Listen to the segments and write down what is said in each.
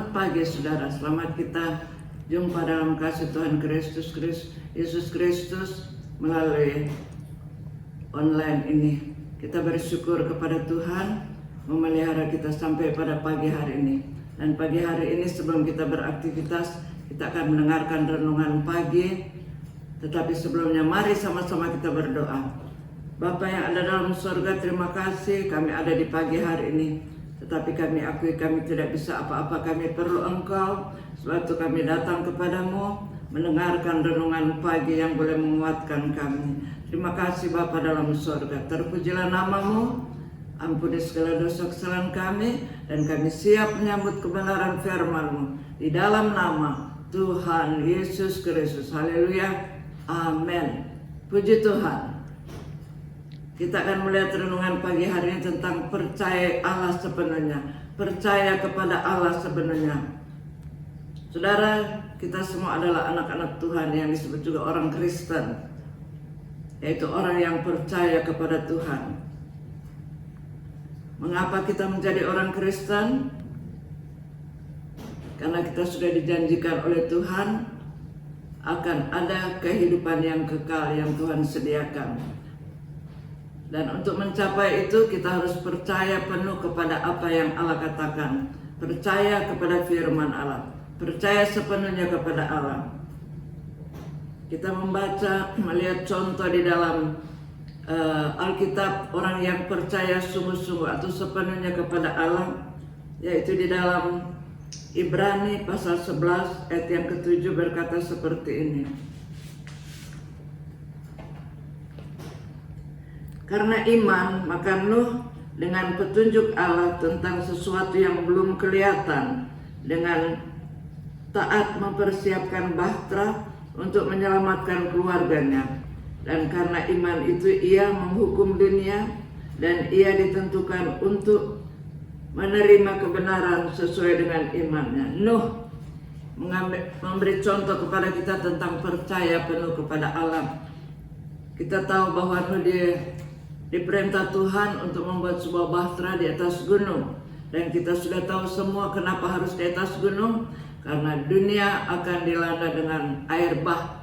Selamat pagi saudara, selamat kita jumpa dalam kasih Tuhan Yesus Kristus melalui online ini. Kita bersyukur kepada Tuhan memelihara kita sampai pada pagi hari ini. Dan pagi hari ini sebelum kita beraktivitas, kita akan mendengarkan renungan pagi. Tetapi sebelumnya mari sama-sama kita berdoa. Bapa yang ada dalam surga, terima kasih kami ada di pagi hari ini. Tetapi kami akui kami tidak bisa apa-apa, kami perlu Engkau. Sebab itu kami datang kepadamu mendengarkan renungan pagi yang boleh menguatkan kami. Terima kasih Bapa dalam surga, terpujilah namamu, ampuni segala dosa kesalahan kami, dan kami siap menyambut kebenaran firman-Mu di dalam nama Tuhan Yesus Kristus. Haleluya, amin. Puji Tuhan. Kita akan melihat renungan pagi hari ini tentang percaya Allah sepenuhnya, percaya kepada Allah sepenuhnya. Saudara, kita semua adalah anak-anak Tuhan yang disebut juga orang Kristen, yaitu orang yang percaya kepada Tuhan. Mengapa kita menjadi orang Kristen? Karena kita sudah dijanjikan oleh Tuhan akan ada kehidupan yang kekal yang Tuhan sediakan. Dan untuk mencapai itu kita harus percaya penuh kepada apa yang Allah katakan. Percaya kepada firman Allah, percaya sepenuhnya kepada Allah. Kita membaca, melihat contoh di dalam Alkitab orang yang percaya sungguh-sungguh atau sepenuhnya kepada Allah, yaitu di dalam Ibrani pasal 11 ayat yang ke-7 berkata seperti ini. Karena iman, maka Nuh dengan petunjuk Allah tentang sesuatu yang belum kelihatan, dengan taat mempersiapkan bahtera untuk menyelamatkan keluarganya. Dan karena iman itu ia menghukum dunia, dan ia ditentukan untuk menerima kebenaran sesuai dengan imannya. Nuh memberi contoh kepada kita tentang percaya penuh kepada Allah. Kita tahu bahwa Nuh diperintah Tuhan untuk membuat sebuah bahtera di atas gunung. Dan kita sudah tahu semua kenapa harus di atas gunung. Karena dunia akan dilanda dengan air bah.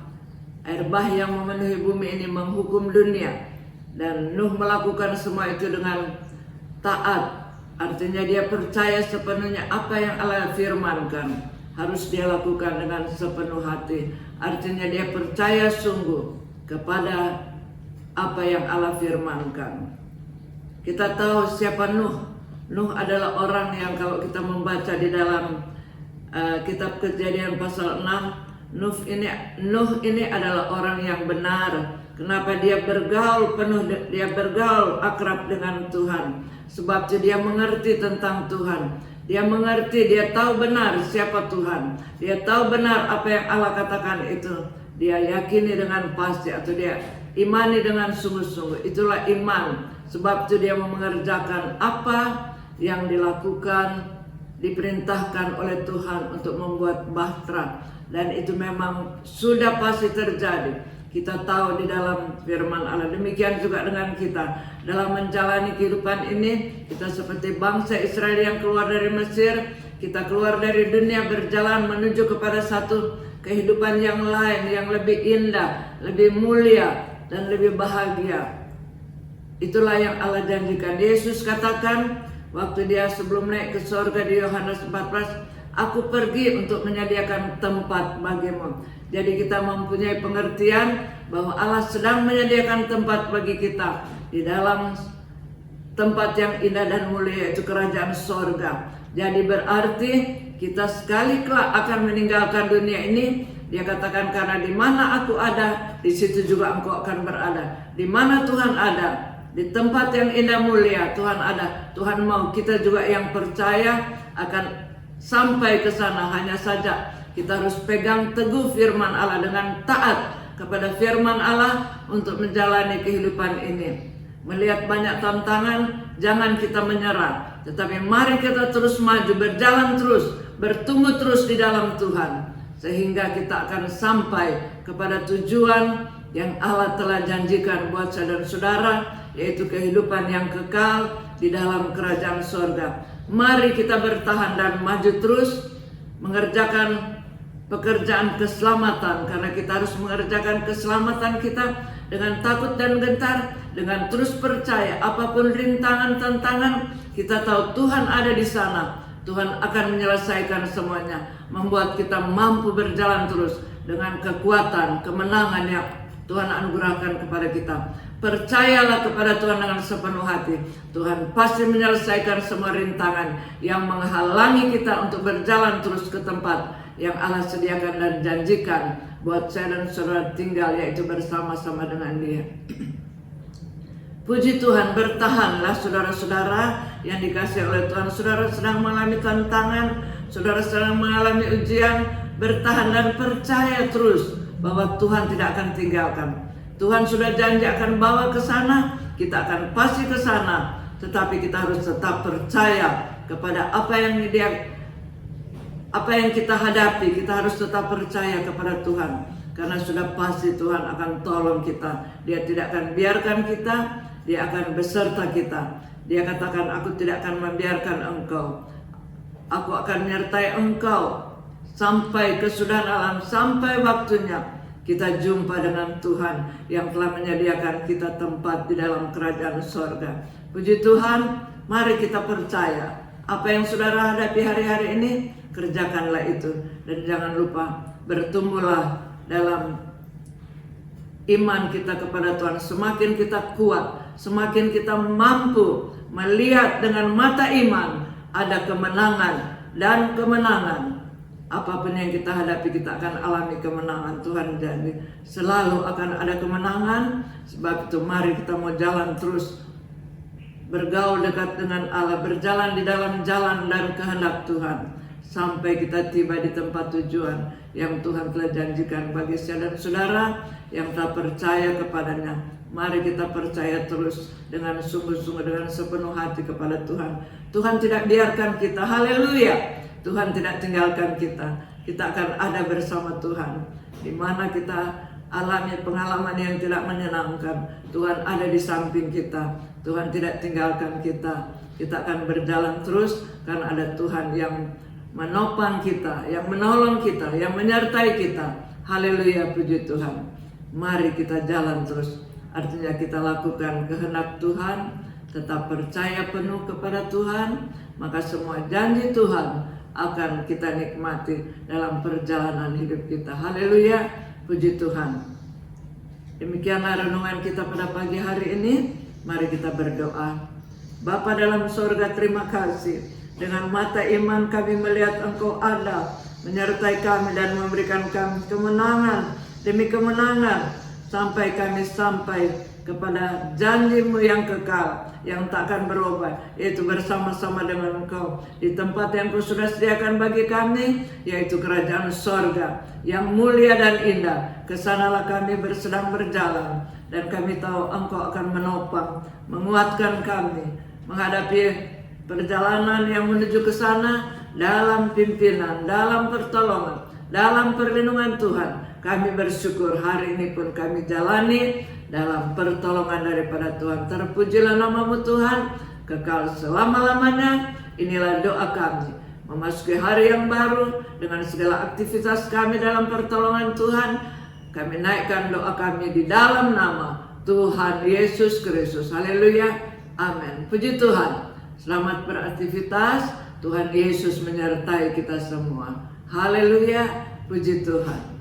Air bah yang memenuhi bumi ini menghukum dunia. Dan Nuh melakukan semua itu dengan taat. Artinya dia percaya sepenuhnya apa yang Allah firmankan. Harus dia lakukan dengan sepenuh hati. Artinya dia percaya sungguh kepada apa yang Allah firmankan. Kita tahu siapa Nuh. Nuh adalah orang yang kalau kita membaca di dalam kitab Kejadian pasal 6, Nuh ini adalah orang yang benar. Kenapa dia bergaul dia bergaul akrab dengan Tuhan? Sebab dia mengerti tentang Tuhan. Dia mengerti, dia tahu benar siapa Tuhan. Dia tahu benar apa yang Allah katakan itu. Dia yakini dengan pasti atau dia imani dengan sungguh-sungguh. Itulah iman. Sebab itu dia mengerjakan apa yang dilakukan, diperintahkan oleh Tuhan untuk membuat bahtera. Dan itu memang sudah pasti terjadi. Kita tahu di dalam firman Allah. Demikian juga dengan kita. Dalam menjalani kehidupan ini, kita seperti bangsa Israel yang keluar dari Mesir. Kita keluar dari dunia berjalan menuju kepada satu kehidupan yang lain, yang lebih indah, lebih mulia, dan lebih bahagia. Itulah yang Allah janjikan. Yesus katakan waktu dia sebelum naik ke surga di Yohanes 14, aku pergi untuk menyediakan tempat bagimu. Jadi kita mempunyai pengertian bahwa Allah sedang menyediakan tempat bagi kita di dalam tempat yang indah dan mulia, yaitu kerajaan surga. Jadi berarti kita sekali kelak akan meninggalkan dunia ini. Dia katakan karena di mana aku ada, di situ juga engkau akan berada. Di mana Tuhan ada, di tempat yang indah mulia Tuhan ada. Tuhan mau kita juga yang percaya akan sampai ke sana. Hanya saja kita harus pegang teguh firman Allah dengan taat kepada firman Allah untuk menjalani kehidupan ini. Melihat banyak tantangan, jangan kita menyerah. Tetapi mari kita terus maju, berjalan terus, bertumbuh terus di dalam Tuhan. Sehingga kita akan sampai kepada tujuan yang Allah telah janjikan buat saudara-saudara, yaitu kehidupan yang kekal di dalam kerajaan surga. Mari kita bertahan dan maju terus mengerjakan pekerjaan keselamatan, karena kita harus mengerjakan keselamatan kita dengan takut dan gentar, dengan terus percaya apapun rintangan, tantangan, kita tahu Tuhan ada di sana. Tuhan akan menyelesaikan semuanya, membuat kita mampu berjalan terus dengan kekuatan, kemenangan yang Tuhan anugerahkan kepada kita. Percayalah kepada Tuhan dengan sepenuh hati. Tuhan pasti menyelesaikan semua rintangan yang menghalangi kita untuk berjalan terus ke tempat yang Allah sediakan dan janjikan buat saya dan saudara tinggal, yaitu bersama-sama dengan Dia. Puji Tuhan, bertahanlah saudara-saudara yang dikasihi oleh Tuhan. Saudara sedang mengalami tantangan, saudara sedang mengalami ujian, bertahan dan percaya terus bahwa Tuhan tidak akan tinggalkan. Tuhan sudah janji akan bawa ke sana, kita akan pasti ke sana. Tetapi kita harus tetap percaya kepada apa yang kita hadapi. Kita harus tetap percaya kepada Tuhan, karena sudah pasti Tuhan akan tolong kita. Dia tidak akan biarkan kita, Dia akan beserta kita. Dia katakan, aku tidak akan membiarkan engkau, aku akan menyertai engkau sampai kesudahan alam, sampai waktunya kita jumpa dengan Tuhan yang telah menyediakan kita tempat di dalam kerajaan sorga. Puji Tuhan, mari kita percaya apa yang saudara hadapi hari-hari ini, kerjakanlah itu. Dan jangan lupa, bertumbuhlah dalam iman kita kepada Tuhan. Semakin kita kuat, semakin kita mampu melihat dengan mata iman, ada kemenangan dan kemenangan. Apapun yang kita hadapi, kita akan alami kemenangan. Tuhan janji selalu akan ada kemenangan. Sebab itu mari kita mau jalan terus, bergaul dekat dengan Allah, berjalan di dalam jalan dan kehendak Tuhan, sampai kita tiba di tempat tujuan yang Tuhan telah janjikan bagi saya dan saudara yang telah percaya kepadanya. Mari kita percaya terus dengan sungguh-sungguh, dengan sepenuh hati kepada Tuhan. Tuhan tidak biarkan kita, haleluya. Tuhan tidak tinggalkan kita. Kita akan ada bersama Tuhan. Di mana kita alami pengalaman yang tidak menyenangkan, Tuhan ada di samping kita. Tuhan tidak tinggalkan kita. Kita akan berjalan terus karena ada Tuhan yang menopang kita, yang menolong kita, yang menyertai kita. Haleluya, puji Tuhan. Mari kita jalan terus. Artinya kita lakukan kehendak Tuhan, tetap percaya penuh kepada Tuhan, maka semua janji Tuhan akan kita nikmati dalam perjalanan hidup kita. Haleluya, puji Tuhan. Demikianlah renungan kita pada pagi hari ini. Mari kita berdoa. Bapa dalam sorga, terima kasih. Dengan mata iman kami melihat Engkau ada, menyertai kami dan memberikan kami kemenangan demi kemenangan, sampai kami sampai kepada janji-Mu yang kekal, yang tak akan berubah, yaitu bersama-sama dengan Engkau di tempat yang Kau sudah sediakan bagi kami, yaitu kerajaan sorga yang mulia dan indah. Kesanalah kami sedang berjalan, dan kami tahu Engkau akan menopang, menguatkan kami menghadapi perjalanan yang menuju ke sana dalam pimpinan, dalam pertolongan, dalam perlindungan Tuhan. Kami bersyukur hari ini pun kami jalani dalam pertolongan daripada Tuhan. Terpujilah nama-Mu Tuhan, kekal selama-lamanya. Inilah doa kami memasuki hari yang baru dengan segala aktivitas kami dalam pertolongan Tuhan. Kami naikkan doa kami di dalam nama Tuhan Yesus Kristus. Haleluya, amin. Puji Tuhan. Selamat beraktivitas. Tuhan Yesus menyertai kita semua. Haleluya, puji Tuhan.